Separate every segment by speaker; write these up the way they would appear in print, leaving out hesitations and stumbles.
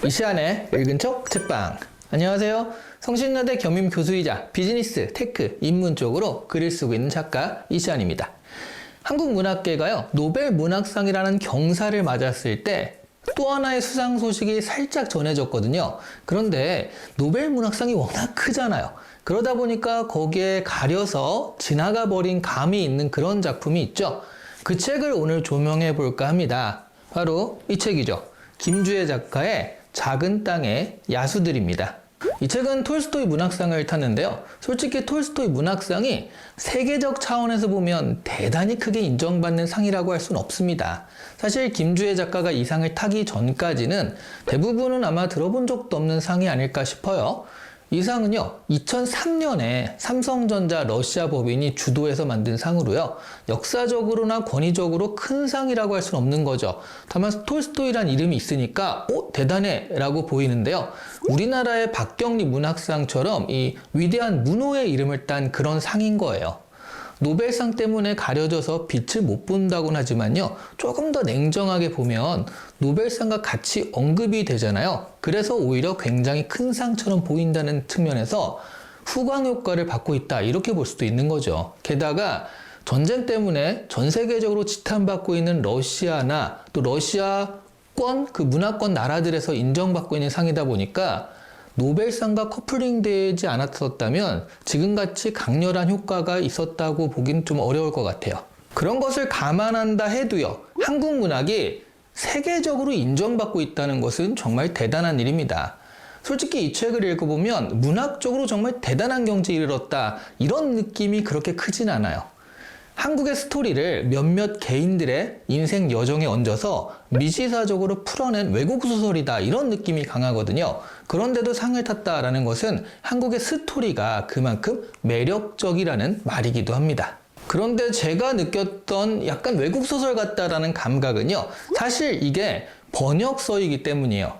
Speaker 1: 이시안의 읽은 척 책방. 안녕하세요. 성신여대 겸임 교수이자 비즈니스, 테크, 인문 쪽으로 글을 쓰고 있는 작가 이시안입니다. 한국 문학계가요, 노벨 문학상이라는 경사를 맞았을 때 또 하나의 수상 소식이 살짝 전해졌거든요. 그런데 노벨 문학상이 워낙 크잖아요. 그러다 보니까 거기에 가려서 지나가 버린 감이 있는 그런 작품이 있죠. 그 책을 오늘 조명해 볼까 합니다. 바로 이 책이죠. 김주혜 작가의 작은 땅의 야수들입니다. 이 책은 톨스토이 문학상을 탔는데요. 솔직히 톨스토이 문학상이 세계적 차원에서 보면 대단히 크게 인정받는 상이라고 할 수는 없습니다. 사실 김주혜 작가가 이 상을 타기 전까지는 대부분은 아마 들어본 적도 없는 상이 아닐까 싶어요. 이 상은요, 2003년에 삼성전자 러시아 법인이 주도해서 만든 상으로요, 역사적으로나 권위적으로 큰 상이라고 할 수는 없는 거죠. 다만 톨스토이란 이름이 있으니까 대단해 라고 보이는데요, 우리나라의 박경리 문학상처럼 이 위대한 문호의 이름을 딴 그런 상인 거예요. 노벨상 때문에 가려져서 빛을 못 본다고는 하지만요, 조금 더 냉정하게 보면 노벨상과 같이 언급이 되잖아요. 그래서 오히려 굉장히 큰 상처럼 보인다는 측면에서 후광 효과를 받고 있다, 이렇게 볼 수도 있는 거죠. 게다가 전쟁 때문에 전 세계적으로 지탄받고 있는 러시아나 또 러시아권, 그 문화권 나라들에서 인정받고 있는 상이다 보니까 노벨상과 커플링되지 않았었다면 지금같이 강렬한 효과가 있었다고 보긴 좀 어려울 것 같아요. 그런 것을 감안한다 해도요, 한국 문학이 세계적으로 인정받고 있다는 것은 정말 대단한 일입니다. 솔직히 이 책을 읽어보면 문학적으로 정말 대단한 경지에 이르렀다, 이런 느낌이 그렇게 크진 않아요. 한국의 스토리를 몇몇 개인들의 인생 여정에 얹어서 미시사적으로 풀어낸 외국 소설이다, 이런 느낌이 강하거든요. 그런데도 상을 탔다라는 것은 한국의 스토리가 그만큼 매력적이라는 말이기도 합니다. 그런데 제가 느꼈던 약간 외국 소설 같다라는 감각은요, 사실 이게 번역서이기 때문이에요.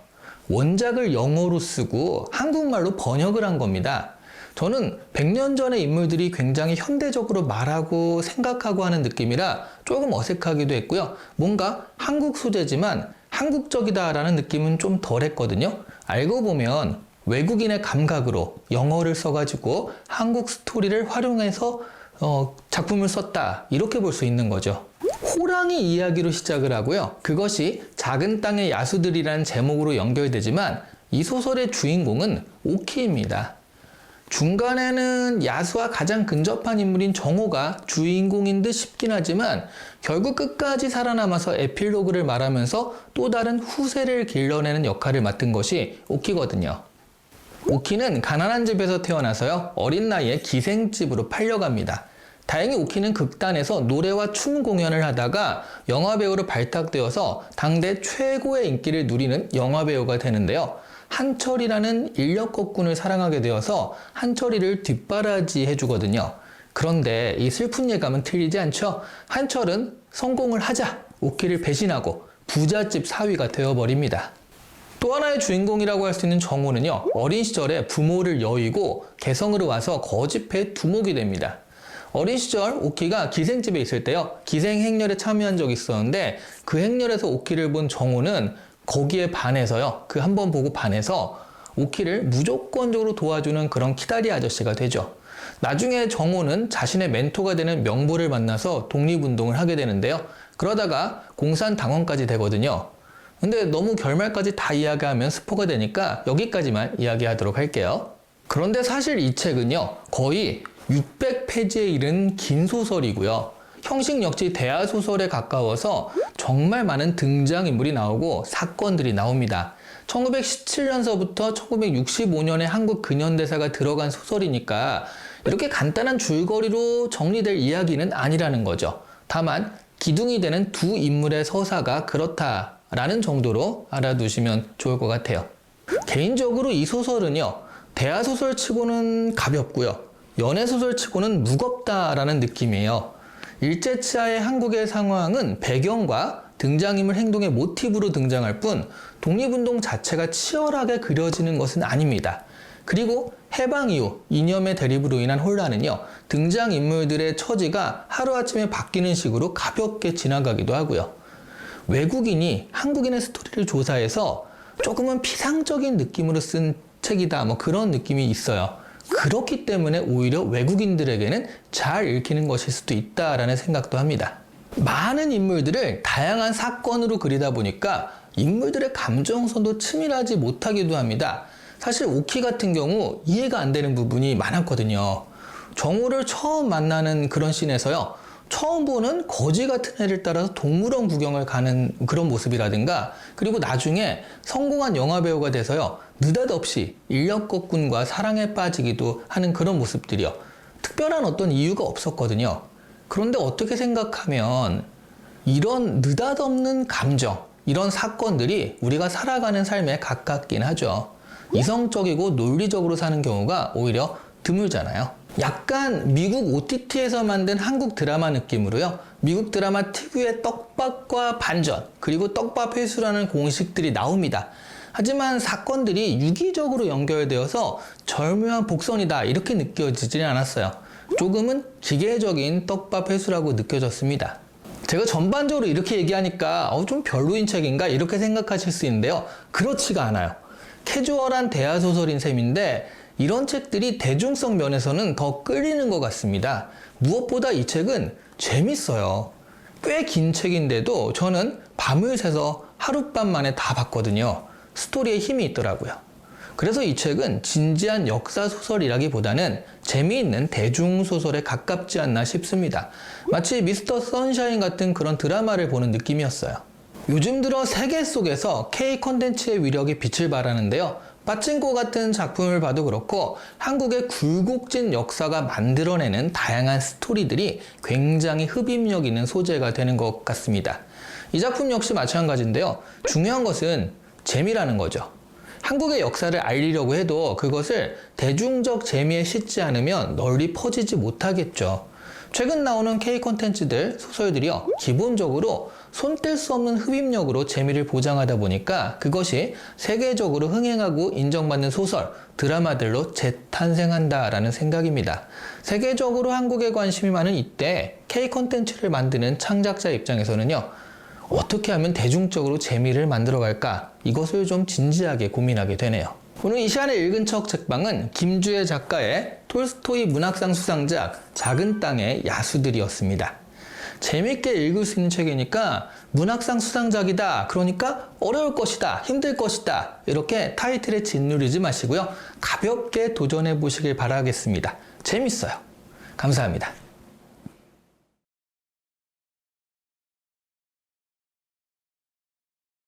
Speaker 1: 원작을 영어로 쓰고 한국말로 번역을 한 겁니다. 저는 100년 전의 인물들이 굉장히 현대적으로 말하고 생각하고 하는 느낌이라 조금 어색하기도 했고요. 뭔가 한국 소재지만 한국적이다라는 느낌은 좀 덜했거든요. 알고 보면 외국인의 감각으로 영어를 써가지고 한국 스토리를 활용해서 작품을 썼다, 이렇게 볼 수 있는 거죠. 호랑이 이야기로 시작을 하고요. 그것이 작은 땅의 야수들이라는 제목으로 연결되지만 이 소설의 주인공은 오키입니다. 중간에는 야수와 가장 근접한 인물인 정호가 주인공인 듯 싶긴 하지만 결국 끝까지 살아남아서 에필로그를 말하면서 또 다른 후세를 길러내는 역할을 맡은 것이 오키거든요. 오키는 가난한 집에서 태어나서요, 어린 나이에 기생집으로 팔려갑니다. 다행히 오키는 극단에서 노래와 춤 공연을 하다가 영화배우로 발탁되어서 당대 최고의 인기를 누리는 영화배우가 되는데요. 한철이라는 인력거꾼을 사랑하게 되어서 한철이를 뒷바라지 해주거든요. 그런데 이 슬픈 예감은 틀리지 않죠. 한철은 성공을 하자 오키를 배신하고 부잣집 사위가 되어버립니다. 또 하나의 주인공이라고 할 수 있는 정호는요, 어린 시절에 부모를 여의고 개성으로 와서 거집의 두목이 됩니다. 어린 시절 오키가 기생집에 있을 때요, 기생 행렬에 참여한 적이 있었는데 그 행렬에서 오키를 본 정호는 거기에 반해서요, 그 한 번 보고 반해서 오키를 무조건적으로 도와주는 그런 키다리 아저씨가 되죠. 나중에 정호는 자신의 멘토가 되는 명보를 만나서 독립운동을 하게 되는데요. 그러다가 공산당원까지 되거든요. 근데 너무 결말까지 다 이야기하면 스포가 되니까 여기까지만 이야기하도록 할게요. 그런데 사실 이 책은요, 거의 600페이지에 이른 긴 소설이고요. 형식 역시 대하소설에 가까워서 정말 많은 등장인물이 나오고 사건들이 나옵니다. 1917년서부터 1965년에 한국 근현대사가 들어간 소설이니까 이렇게 간단한 줄거리로 정리될 이야기는 아니라는 거죠. 다만 기둥이 되는 두 인물의 서사가 그렇다라는 정도로 알아두시면 좋을 것 같아요. 개인적으로 이 소설은요, 대하소설 치고는 가볍고요, 연애소설 치고는 무겁다라는 느낌이에요. 일제치하의 한국의 상황은 배경과 등장인물 행동의 모티브로 등장할 뿐 독립운동 자체가 치열하게 그려지는 것은 아닙니다. 그리고 해방 이후 이념의 대립으로 인한 혼란은요, 등장인물들의 처지가 하루아침에 바뀌는 식으로 가볍게 지나가기도 하고요. 외국인이 한국인의 스토리를 조사해서 조금은 피상적인 느낌으로 쓴 책이다. 뭐 그런 느낌이 있어요. 그렇기 때문에 오히려 외국인들에게는 잘 읽히는 것일 수도 있다라는 생각도 합니다. 많은 인물들을 다양한 사건으로 그리다 보니까 인물들의 감정선도 치밀하지 못하기도 합니다. 사실 오키 같은 경우 이해가 안 되는 부분이 많았거든요. 정우를 처음 만나는 그런 씬에서요. 처음 보는 거지 같은 애를 따라서 동물원 구경을 가는 그런 모습이라든가, 그리고 나중에 성공한 영화배우가 돼서요. 느닷없이 인력거꾼과 사랑에 빠지기도 하는 그런 모습들이요. 특별한 어떤 이유가 없었거든요. 그런데 어떻게 생각하면 이런 느닷없는 감정, 이런 사건들이 우리가 살아가는 삶에 가깝긴 하죠. 이성적이고 논리적으로 사는 경우가 오히려 드물잖아요. 약간 미국 OTT에서 만든 한국 드라마 느낌으로요. 미국 드라마 특유의 떡밥과 반전, 그리고 떡밥 회수라는 공식들이 나옵니다. 하지만 사건들이 유기적으로 연결되어서 절묘한 복선이다 이렇게 느껴지지는 않았어요. 조금은 기계적인 떡밥 회수라고 느껴졌습니다. 제가 전반적으로 이렇게 얘기하니까 좀 별로인 책인가 이렇게 생각하실 수 있는데요. 그렇지가 않아요. 캐주얼한 대하소설인 셈인데 이런 책들이 대중성 면에서는 더 끌리는 것 같습니다. 무엇보다 이 책은 재밌어요. 꽤 긴 책인데도 저는 밤을 새서 하룻밤 만에 다 봤거든요. 스토리에 힘이 있더라고요. 그래서 이 책은 진지한 역사소설이라기보다는 재미있는 대중소설에 가깝지 않나 싶습니다. 마치 미스터 선샤인 같은 그런 드라마를 보는 느낌이었어요. 요즘 들어 세계 속에서 K 콘텐츠의 위력이 빛을 발하는데요. 빠찡코 같은 작품을 봐도 그렇고 한국의 굴곡진 역사가 만들어내는 다양한 스토리들이 굉장히 흡입력 있는 소재가 되는 것 같습니다. 이 작품 역시 마찬가지인데요. 중요한 것은 재미라는 거죠. 한국의 역사를 알리려고 해도 그것을 대중적 재미에 싣지 않으면 널리 퍼지지 못하겠죠. 최근 나오는 K 콘텐츠들, 소설들이요. 기본적으로 손 뗄 수 없는 흡입력으로 재미를 보장하다 보니까 그것이 세계적으로 흥행하고 인정받는 소설, 드라마들로 재탄생한다라는 생각입니다. 세계적으로 한국에 관심이 많은 이때 K 콘텐츠를 만드는 창작자 입장에서는요. 어떻게 하면 대중적으로 재미를 만들어갈까? 이것을 좀 진지하게 고민하게 되네요. 오늘 이 시간에 읽은 척 책방은 김주혜 작가의 톨스토이 문학상 수상작 작은 땅의 야수들이었습니다. 재밌게 읽을 수 있는 책이니까 문학상 수상작이다. 그러니까 어려울 것이다. 힘들 것이다. 이렇게 타이틀에 짓누르지 마시고요. 가볍게 도전해 보시길 바라겠습니다. 재밌어요. 감사합니다.